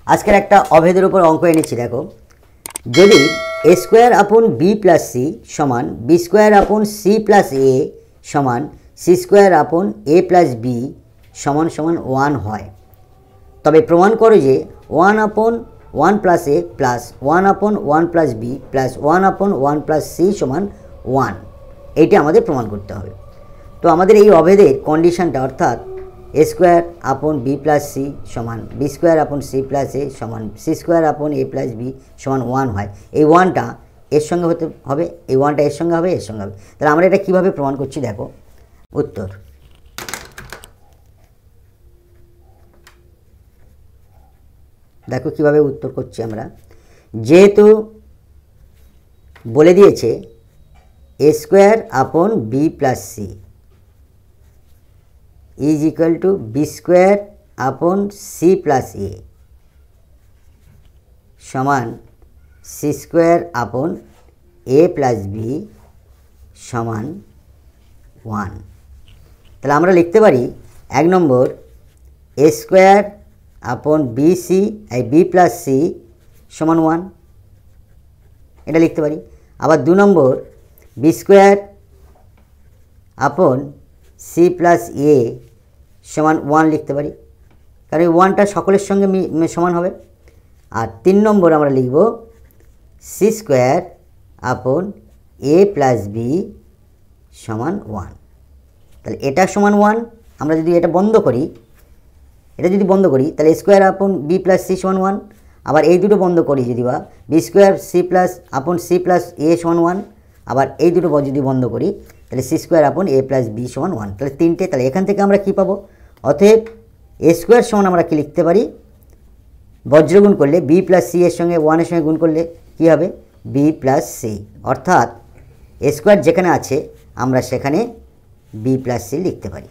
আজকের একটা অভেদের উপর অঙ্ক এনেছি। দেখো, যদি এ square upon B plus C সমান B square upon C plus A সমান সি স্কোয়ার আপন এ প্লাস বি সমান সমান 1 হয়, তবে প্রমাণ করো যে 1 আপন 1 প্লাস এ প্লাস 1 আপন 1 প্লাস বি প্লাস 1 আপন 1 প্লাস সি সমান 1। এইটা আমাদের প্রমাণ করতে হবে। তো আমাদের এই অভেদের কন্ডিশনটা, অর্থাৎ A square upon B plus C সমান B square upon C plus A সমান সি স্কোয়ার আপন এ প্লাস বি সমান 1 হয়। এই 1টা এর সঙ্গে হতে হবে, এই 1টা এর সঙ্গে হবে, এর সঙ্গে হবে। তাহলে আমরা এটা কীভাবে প্রমাণ করছি দেখো। উত্তর, দেখো কীভাবে উত্তর করছি আমরা। যেহেতু বলে দিয়েছে A square upon B plus C is equal to B square upon C plus A সমান সি স্কোয়ার আপন এ প্লাস বি সমান 1। তাহলে আমরা লিখতে পারি 1 number A square upon B C B plus C সমান 1, এটা লিখতে পারি। আবার 2 number B square upon C plus A সমান 1 লিখতে পারি, কারণ এই 1টা সকলের সঙ্গে সমান হবে। আর 3 নম্বর আমরা লিখব সি স্কোয়ার আপন এ প্লাস বি সমান 1। তাহলে এটা সমান 1। আমরা যদি এটা বন্ধ করি, তাহলে square upon B plus C সমান 1। আবার এই দুটো বন্ধ করি যদি, বা বি স্কোয়ার সি প্লাস আপন সি প্লাস এ সমান 1। আবার এই দুটো যদি বন্ধ করি, তাহলে সি স্কোয়ার আপন এ প্লাস বি সমান 1। তাহলে 3টে। তাহলে এখান থেকে আমরা কী পাবো? অতএব এ স্কোয়ার সমান আমরা কী লিখতে পারি? বজ্রগুণ করলে বি প্লাস সি এর সঙ্গে 1 এর সঙ্গে গুণ করলে কী হবে? B plus C. অর্থাৎ এ স্কোয়ার যেখানে আছে আমরা সেখানে বি প্লাস সি লিখতে পারি।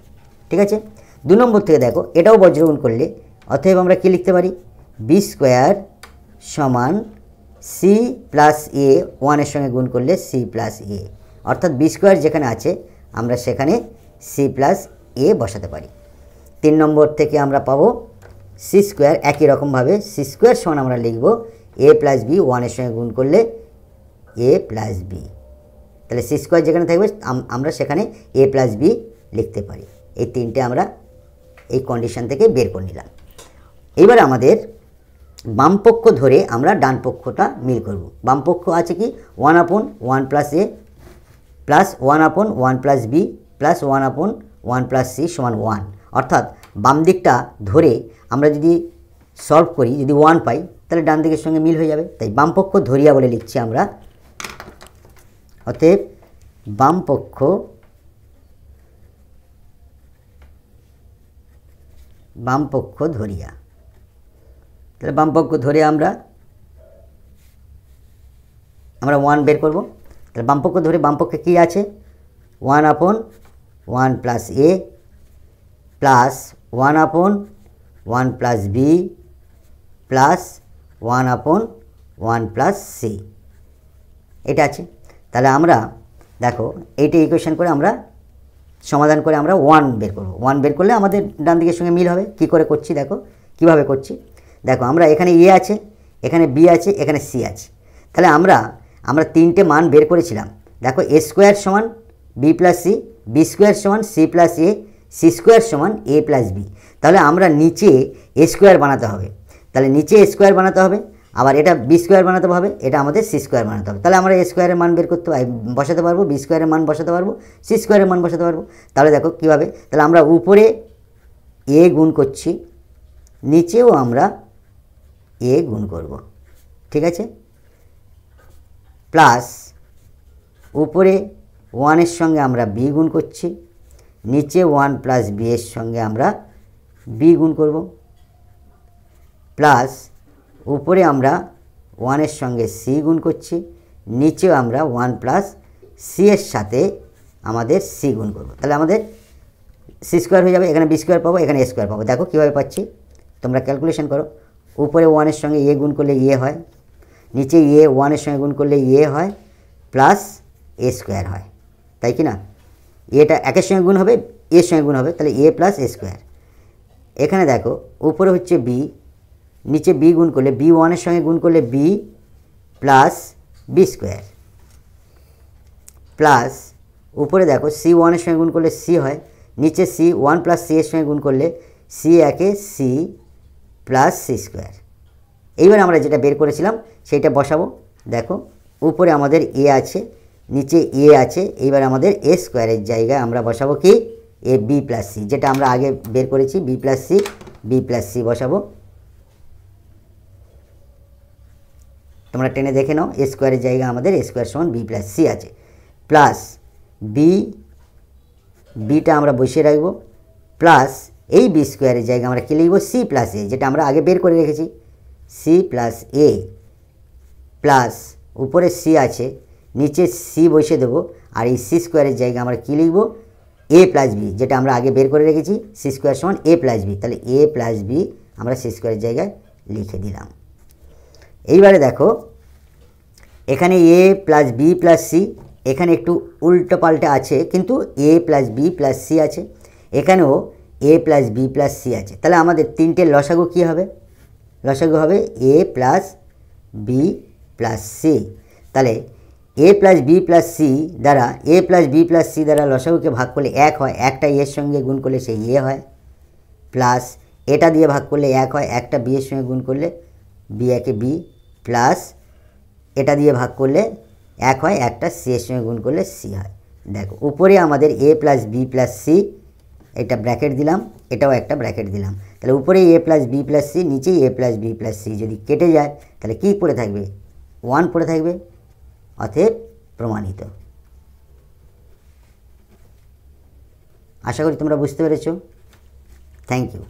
ঠিক আছে। 2 নম্বর থেকে দেখো, এটাও বজ্রগুণ করলে অতএব আমরা কী লিখতে পারি? বি স্কোয়ার সমান সি প্লাস এ 1 এর সঙ্গে গুণ করলে সি প্লাস এ। অর্থাৎ বি স্কোয়ার যেখানে আছে আমরা সেখানে সি প্লাস এ বসাতে পারি। 3 নম্বর থেকে আমরা পাবো সি স্কোয়ার। একই রকমভাবে সি স্কোয়ার সমান আমরা লিখব এ প্লাস বি 1 এর সঙ্গে গুণ করলে এ প্লাস বি। তাহলে সি স্কোয়ার যেখানে থাকবে আমরা সেখানে এ প্লাস বি লিখতে পারি। এই 3টে আমরা এই কন্ডিশন থেকে বের করে নিলাম। এবার আমাদের বাম পক্ষ ধরে আমরা ডান পক্ষটা মিল করব। বাম পক্ষ আছে কি? 1 আপন 1 প্লাস এ প্লাস 1 আপন 1 প্লাস বি প্লাস 1 আপন 1 প্লাস সি সমান 1। অর্থাৎ বাম দিকটা ধরে আমরা যদি সলভ করি, যদি 1 পাই, তাহলে ডান দিকের সঙ্গে মিল হয়ে যাবে। তাই বাম পক্ষ ধরিয়া বলে লিখছি আমরা। অতএব বাম পক্ষ ধরিয়া, তাহলে বাম পক্ষ ধরে আমরা 1 বের করব। তাহলে বাম পক্ষ ধরে বাম পক্ষে কী আছে? 1 আপন 1 প্লাস এ প্লাস 1 আপন 1 প্লাস বি প্লাস 1 আপন 1 প্লাস সি, এটা আছে। তাহলে আমরা দেখো এইটা ইকুয়েশন করে আমরা সমাধান করে আমরা 1 বের করব। 1 বের করলে আমাদের ডান দিকের সঙ্গে মিল হবে। কি করে করছি দেখো, কিভাবে করছি দেখো। আমরা এখানে এ আছে, এখানে বি আছে, এখানে সি আছে। তাহলে আমরা 3টে মান বের করেছিলাম। দেখো, এ স্কোয়ার সমান B plus C, B square সমান C plus A, C square সমান এ প্লাস বি। তাহলে আমরা নিচে এ স্কোয়ার বানাতে হবে। তাহলে নিচে এ স্কোয়ার বানাতে হবে, আবার এটা বি স্কোয়ার বানাতে হবে, এটা আমাদের সি স্কোয়ার বানাতে হবে। তাহলে আমরা এ স্কোয়ারের মান বের করতে বসাতে পারবো, বি স্কোয়ারের মান বসাতে পারবো, সি স্কোয়ারের মান বসাতে পারবো। তাহলে দেখো কীভাবে। তাহলে আমরা উপরে এ গুণ করছি, নিচেও আমরা এ গুণ করব। ঠিক আছে। প্লাস উপরে 1 এর সঙ্গে আমরা বি গুণ করছি, নিচে 1 প্লাস বি এর সঙ্গে আমরা বি গুণ করব। প্লাস উপরে আমরা 1 এর সঙ্গে সি গুণ করছি, নিচেও আমরা 1 প্লাস সি এর সাথে আমাদের সি গুণ করব। তাহলে আমাদের সি স্কোয়ার হয়ে যাবে, এখানে বি স্কোয়ার পাবো, এখানে এ স্কোয়ার পাবো। দেখো কীভাবে পাচ্ছি, তোমরা ক্যালকুলেশন করো। উপরে 1 এর সঙ্গে এ গুণ করলে এ হয়, নিচে এ 1 এর সঙ্গে গুণ করলে এ হয়, প্লাস এ স্কোয়ার হয়, তাই কি না? এটা একের সঙ্গে গুণ হবে, এর সঙ্গে গুণ হবে, তাহলে এ প্লাস এ স্কোয়ার। এখানে দেখো উপরে হচ্ছে বি, নিচে বি গুণ করলে বি ওয়ানের সঙ্গে গুণ করলে B plus B square plus উপরে দেখো সি ওয়ানের সঙ্গে গুণ করলে সি হয়, নিচে সি ওয়ান প্লাস সি এর সঙ্গে গুণ করলে সি একে সি প্লাস সি স্কোয়ার। এইবার আমরা যেটা বের করেছিলাম সেইটা বসাবো। দেখো উপরে আমাদের এ আছে, নিচে এ আছে, এইবার আমাদের এ স্কোয়ারের জায়গায় আমরা বসাবো কি এ বি প্লাস সি, যেটা আমরা আগে বের করেছি বি প্লাস সি বসাবো। তোমরা টেনে দেখে নাও এ স্কোয়ারের জায়গায় আমাদের এ স্কোয়ার সমান বি প্লাস সি আছে, প্লাস বিটা আমরা বসিয়ে রাখবো, প্লাস এই বি স্কোয়ারের জায়গায় আমরা কী লিখব সি প্লাস এ, যেটা আমরা আগে বের করে রেখেছি সি প্লাস এ, প্লাস উপরে সি আছে, নিচে সি বসিয়ে দেবো, আর এই সি স্কোয়ারের জায়গায় আমরা কী লিখব এ প্লাস বি, যেটা আমরা আগে বের করে রেখেছি সি স্কোয়ার সমান এ প্লাস বি, তাহলে এ প্লাস বি আমরা সি স্কোয়ারের জায়গায় লিখে দিলাম। এইবারে দেখো এখানে এ প্লাস বি প্লাস সি, এখানে একটু উল্টো পাল্টে আছে, কিন্তু এ প্লাস বি প্লাস সি আছে, এখানেও এ প্লাস বি প্লাস সি আছে, তাহলে আমাদের তিনটে লসাগু কী হবে, লসাগু হবে এ প্লাস বি প্লাস সি। তাহলে এ প্লাস বি প্লাস সি দ্বারা এ প্লাস বি প্লাস সি দ্বারা লসাগুকে ভাগ করলে 1 হয়, একটা এর সঙ্গে গুণ করলে সেই এ হয়, প্লাস এটা দিয়ে ভাগ করলে 1 হয়, একটা বি এর সঙ্গে গুণ করলে বি একে বি, প্লাস এটা দিয়ে ভাগ করলে 1 হয়, একটা সি এর সঙ্গে গুণ করলে সি হয়। দেখো উপরে আমাদের এ প্লাস বি প্লাস সি, এটা ব্র্যাকেট দিলাম, এটাও একটা ব্র্যাকেট দিলাম, তাহলে উপরে এ প্লাস বি প্লাস সি, নিচেই এ প্লাস বি প্লাস সি, যদি কেটে যায় তাহলে কী পড়ে থাকবে 1 পড়ে থাকবে, অতএব প্রমাণিত। আশা করি তোমরা বুঝতে পেরেছো। Thank you.